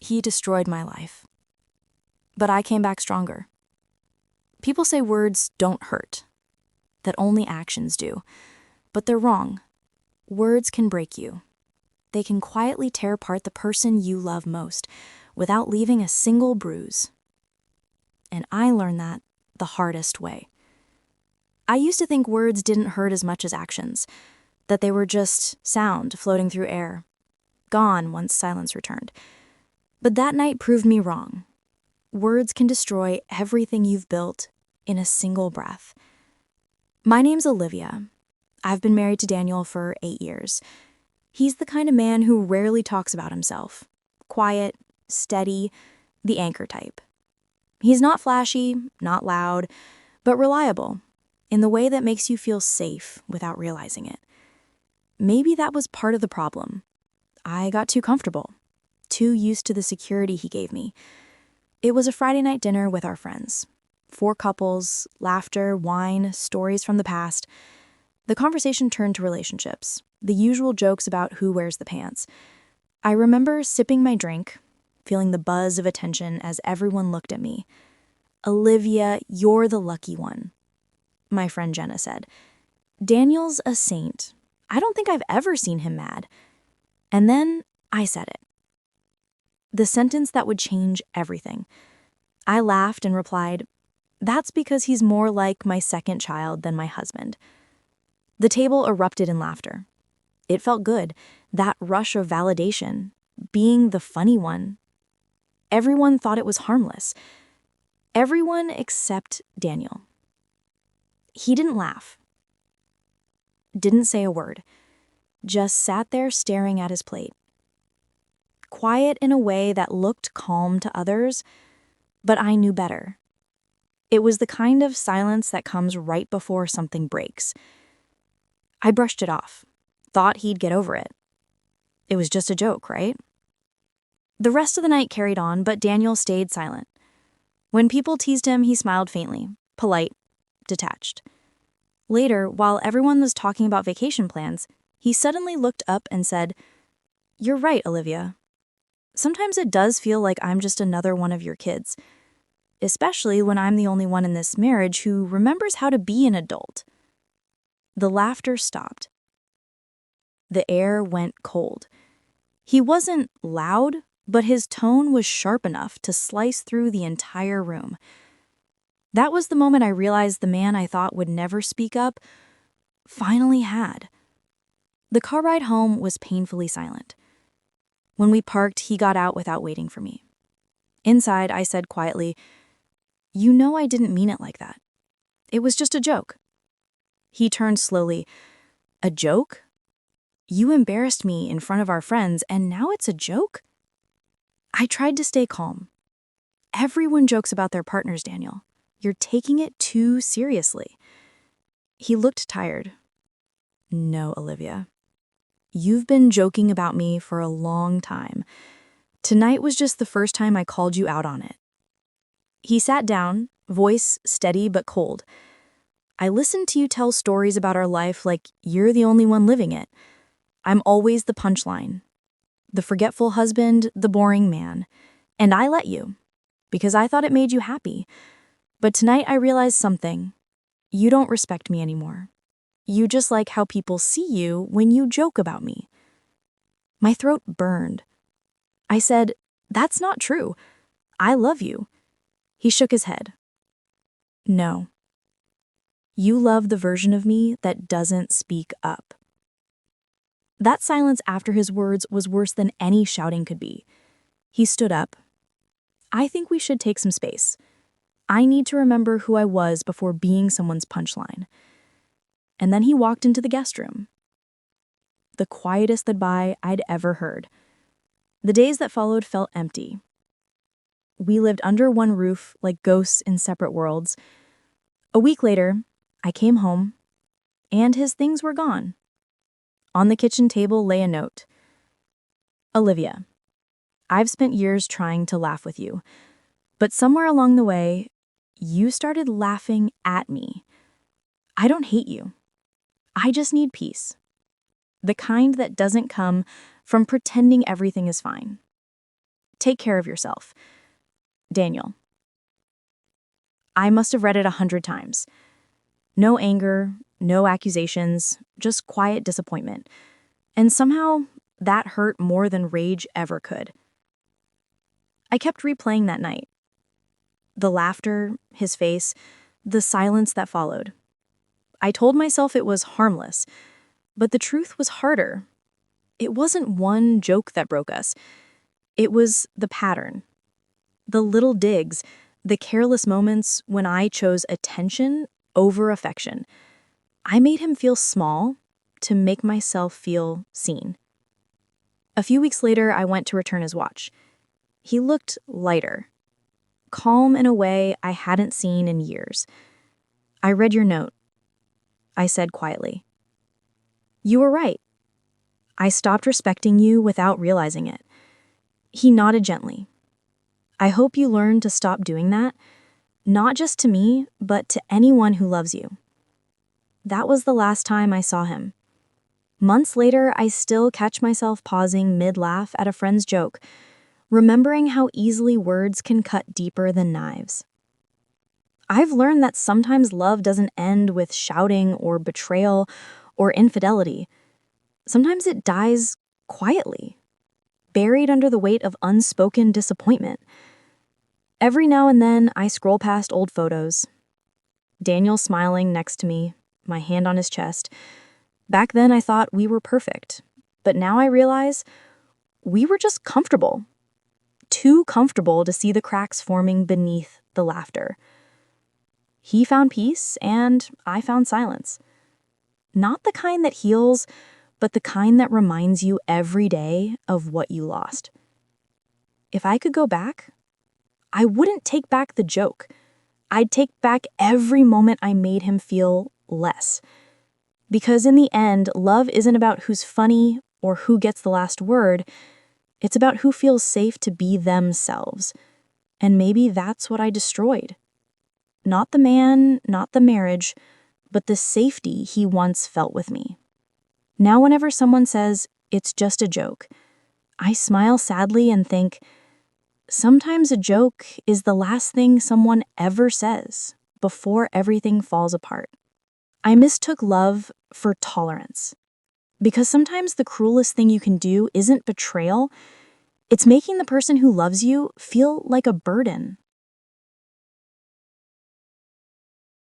He destroyed my life. But I came back stronger. People say words don't hurt, that only actions do. But they're wrong. Words can break you. They can quietly tear apart the person you love most without leaving a single bruise. And I learned that the hardest way. I used to think words didn't hurt as much as actions, that they were just sound floating through air, gone once silence returned. But that night proved me wrong. Words can destroy everything you've built in a single breath. My name's Olivia. I've been married to Daniel for 8 years. He's the kind of man who rarely talks about himself. Quiet, steady, the anchor type. He's not flashy, not loud, but reliable, in the way that makes you feel safe without realizing it. Maybe that was part of the problem. I got too comfortable, too used to the security he gave me. It was a Friday night dinner with our friends. 4 couples, laughter, wine, stories from the past. The conversation turned to relationships, the usual jokes about who wears the pants. I remember sipping my drink, feeling the buzz of attention as everyone looked at me. "Olivia, you're the lucky one," my friend Jenna said. "Daniel's a saint. I don't think I've ever seen him mad." And then I said it. The sentence that would change everything. I laughed and replied, "That's because he's more like my second child than my husband." The table erupted in laughter. It felt good, that rush of validation, being the funny one. Everyone thought it was harmless. Everyone except Daniel. He didn't laugh. Didn't say a word. Just sat there staring at his plate. Quiet in a way that looked calm to others, but I knew better. It was the kind of silence that comes right before something breaks. I brushed it off, thought he'd get over it. It was just a joke, right? The rest of the night carried on, but Daniel stayed silent. When people teased him, he smiled faintly, polite, detached. Later, while everyone was talking about vacation plans, he suddenly looked up and said, "You're right, Olivia. Sometimes it does feel like I'm just another one of your kids, especially when I'm the only one in this marriage who remembers how to be an adult." The laughter stopped. The air went cold. He wasn't loud, but his tone was sharp enough to slice through the entire room. That was the moment I realized the man I thought would never speak up finally had. The car ride home was painfully silent. When we parked, he got out without waiting for me. Inside, I said quietly, "You know I didn't mean it like that. It was just a joke." He turned slowly. "A joke? You embarrassed me in front of our friends, and now it's a joke?" I tried to stay calm. "Everyone jokes about their partners, Daniel. You're taking it too seriously." He looked tired. "No, Olivia. You've been joking about me for a long time. Tonight was just the first time I called you out on it." He sat down, voice steady but cold. "I listened to you tell stories about our life like you're the only one living it. I'm always the punchline, the forgetful husband, the boring man. And I let you, because I thought it made you happy. But tonight I realized something. You don't respect me anymore. You just like how people see you when you joke about me." My throat burned. I said, "That's not true. I love you." He shook his head. "No. You love the version of me that doesn't speak up." That silence after his words was worse than any shouting could be. He stood up. "I think we should take some space. I need to remember who I was before being someone's punchline." And then he walked into the guest room. The quietest goodbye I'd ever heard. The days that followed felt empty. We lived under one roof like ghosts in separate worlds. A week later, I came home, and his things were gone. On the kitchen table lay a note. "Olivia, I've spent years trying to laugh with you, but somewhere along the way, you started laughing at me. I don't hate you. I just need peace. The kind that doesn't come from pretending everything is fine. Take care of yourself. Daniel. I must have read it 100 times. No anger, no accusations, just quiet disappointment. And somehow, that hurt more than rage ever could. I kept replaying that night. The laughter, his face, the silence that followed. I told myself it was harmless, but the truth was harder. It wasn't one joke that broke us. It was the pattern. The little digs, the careless moments when I chose attention over affection. I made him feel small to make myself feel seen. A few weeks later, I went to return his watch. He looked lighter, calm in a way I hadn't seen in years. I read your note, I said quietly. You were right. I stopped respecting you without realizing it. He nodded gently. I hope you learn to stop doing that, not just to me, but to anyone who loves you. That was the last time I saw him. Months later, I still catch myself pausing mid-laugh at a friend's joke, remembering how easily words can cut deeper than knives. I've learned that sometimes love doesn't end with shouting or betrayal or infidelity. Sometimes it dies quietly, buried under the weight of unspoken disappointment. Every now and then, I scroll past old photos. Daniel smiling next to me, my hand on his chest. Back then, I thought we were perfect, but now I realize we were just comfortable. Too comfortable to see the cracks forming beneath the laughter. He found peace, and I found silence. Not the kind that heals, but the kind that reminds you every day of what you lost. If I could go back, I wouldn't take back the joke. I'd take back every moment I made him feel less. Because in the end, love isn't about who's funny or who gets the last word. It's about who feels safe to be themselves. And maybe that's what I destroyed. Not the man, not the marriage, but the safety he once felt with me. Now whenever someone says, it's just a joke, I smile sadly and think, sometimes a joke is the last thing someone ever says before everything falls apart. I mistook love for tolerance. Because sometimes the cruelest thing you can do isn't betrayal, it's making the person who loves you feel like a burden.